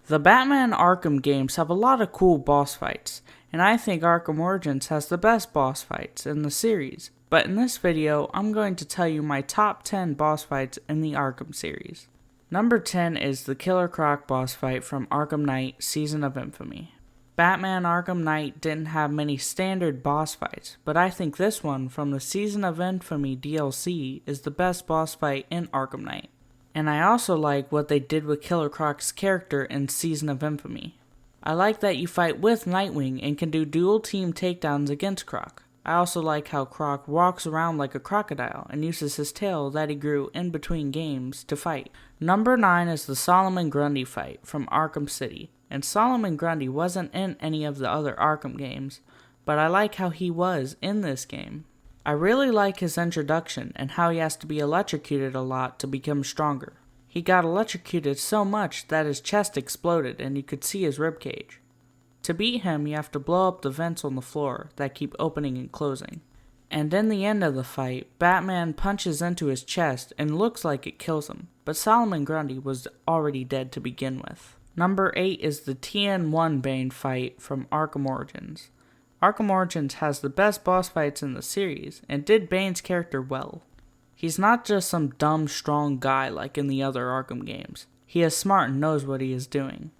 The Batman Arkham games have a lot of cool boss fights, and I think Arkham Origins has the best boss fights in the series. But in this video, I'm going to tell you my top 10 boss fights in the Arkham series. Number 10 is the Killer Croc boss fight from Arkham Knight Season of Infamy. Batman Arkham Knight didn't have many standard boss fights, but I think this one from the Season of Infamy DLC is the best boss fight in Arkham Knight. And I also like what they did with Killer Croc's character in Season of Infamy. I like that you fight with Nightwing and can do dual team takedowns against Croc. I also like how Croc walks around like a crocodile and uses his tail that he grew in between games to fight. Number 9 is the Solomon Grundy fight from Arkham City. And Solomon Grundy wasn't in any of the other Arkham games, but I like how he was in this game. I really like his introduction and how he has to be electrocuted a lot to become stronger. He got electrocuted so much that his chest exploded and you could see his ribcage. To beat him, you have to blow up the vents on the floor that keep opening and closing. And in the end of the fight, Batman punches into his chest and looks like it kills him, but Solomon Grundy was already dead to begin with. Number 8 is the TN1 Bane fight from Arkham Origins. Arkham Origins has the best boss fights in the series, and did Bane's character well. He's not just some dumb, strong guy like in the other Arkham games. He is smart and knows what he is doing.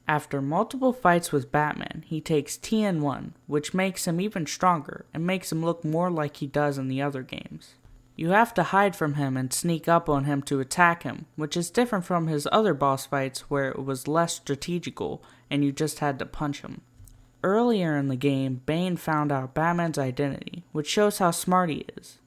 After multiple fights with Batman, he takes TN1, which makes him even stronger, and makes him look more like he does in the other games. You have to hide from him and sneak up on him to attack him, which is different from his other boss fights where it was less strategical and you just had to punch him. Earlier in the game, Bane found out Batman's identity, which shows how smart he is.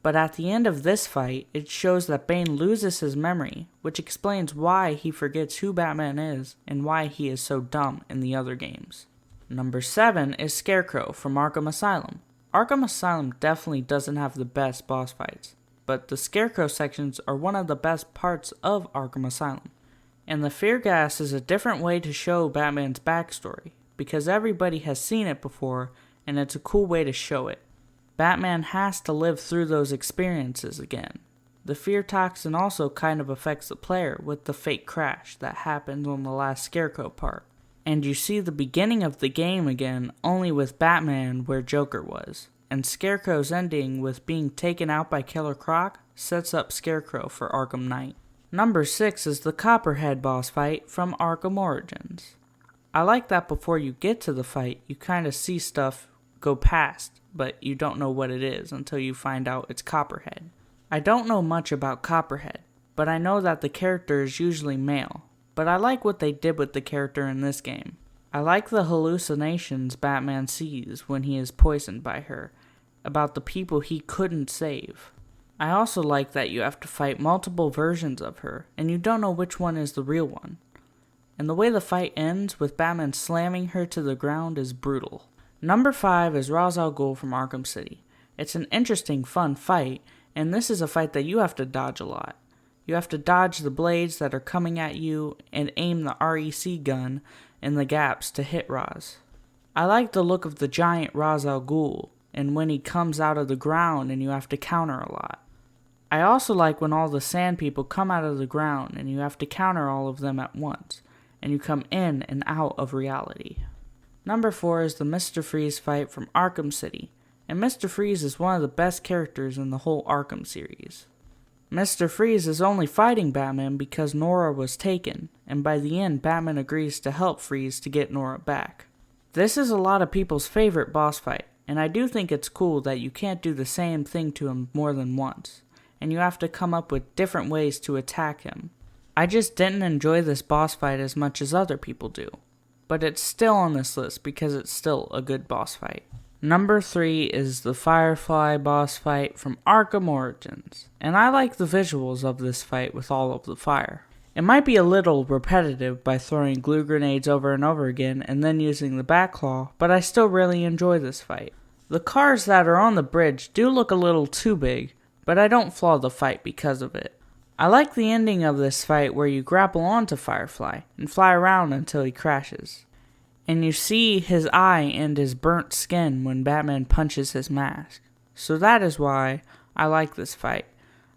But at the end of this fight, it shows that Bane loses his memory, which explains why he forgets who Batman is and why he is so dumb in the other games. Number 7 is Scarecrow from Arkham Asylum. Arkham Asylum definitely doesn't have the best boss fights, but the Scarecrow sections are one of the best parts of Arkham Asylum. And the Fear Gas is a different way to show Batman's backstory, because everybody has seen it before, and it's a cool way to show it. Batman has to live through those experiences again. The fear toxin also kind of affects the player with the fake crash that happens on the last Scarecrow part. And you see the beginning of the game again only with Batman where Joker was. And Scarecrow's ending with being taken out by Killer Croc sets up Scarecrow for Arkham Knight. Number 6 is the Copperhead boss fight from Arkham Origins. I like that before you get to the fight, you kind of see stuff go past, but you don't know what it is until you find out it's Copperhead. I don't know much about Copperhead, but I know that the character is usually male, but I like what they did with the character in this game. I like the hallucinations Batman sees when he is poisoned by her, about the people he couldn't save. I also like that you have to fight multiple versions of her, and you don't know which one is the real one. And the way the fight ends with Batman slamming her to the ground is brutal. Number 5 is Ra's al Ghul from Arkham City. It's an interesting, fun fight, and this is a fight that you have to dodge a lot. You have to dodge the blades that are coming at you and aim the REC gun in the gaps to hit Ra's. I like the look of the giant Ra's al Ghul, and when he comes out of the ground and you have to counter a lot. I also like when all the sand people come out of the ground and you have to counter all of them at once, and you come in and out of reality. Number 4 is the Mr. Freeze fight from Arkham City, and Mr. Freeze is one of the best characters in the whole Arkham series. Mr. Freeze is only fighting Batman because Nora was taken, and by the end Batman agrees to help Freeze to get Nora back. This is a lot of people's favorite boss fight, and I do think it's cool that you can't do the same thing to him more than once, and you have to come up with different ways to attack him. I just didn't enjoy this boss fight as much as other people do, but it's still on this list because it's still a good boss fight. Number 3 is the Firefly boss fight from Arkham Origins, and I like the visuals of this fight with all of the fire. It might be a little repetitive by throwing glue grenades over and over again and then using the Batclaw, but I still really enjoy this fight. The cars that are on the bridge do look a little too big, but I don't flaw the fight because of it. I like the ending of this fight where you grapple onto Firefly and fly around until he crashes. And you see his eye and his burnt skin when Batman punches his mask. So that is why I like this fight.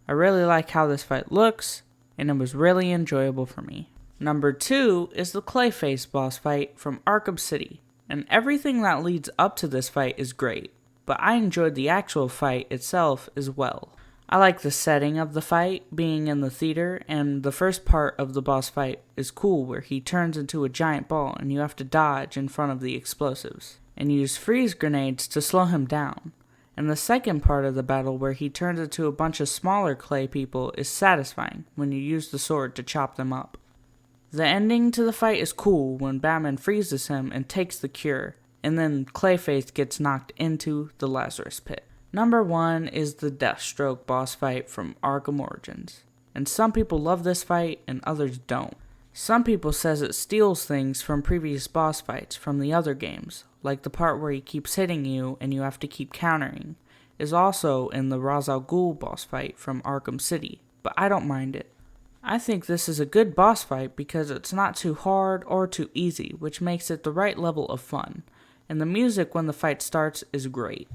I really like how this fight looks, and it was really enjoyable for me. Number 2 is the Clayface boss fight from Arkham City, and everything that leads up to this fight is great, but I enjoyed the actual fight itself as well. I like the setting of the fight, being in the theater, and the first part of the boss fight is cool where he turns into a giant ball and you have to dodge in front of the explosives, and use freeze grenades to slow him down. And the second part of the battle where he turns into a bunch of smaller clay people is satisfying when you use the sword to chop them up. The ending to the fight is cool when Batman freezes him and takes the cure, and then Clayface gets knocked into the Lazarus Pit. Number 1 is the Deathstroke boss fight from Arkham Origins, and some people love this fight and others don't. Some people says it steals things from previous boss fights from the other games, like the part where he keeps hitting you and you have to keep countering, is also in the Ra's al Ghul boss fight from Arkham City, but I don't mind it. I think this is a good boss fight because it's not too hard or too easy, which makes it the right level of fun, and the music when the fight starts is great.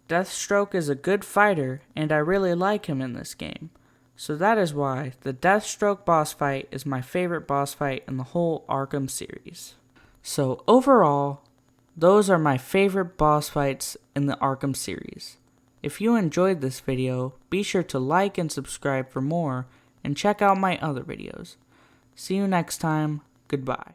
Deathstroke is a good fighter, and I really like him in this game, so that is why the Deathstroke boss fight is my favorite boss fight in the whole Arkham series. So overall, those are my favorite boss fights in the Arkham series. If you enjoyed this video, be sure to like and subscribe for more, and check out my other videos. See you next time. Goodbye.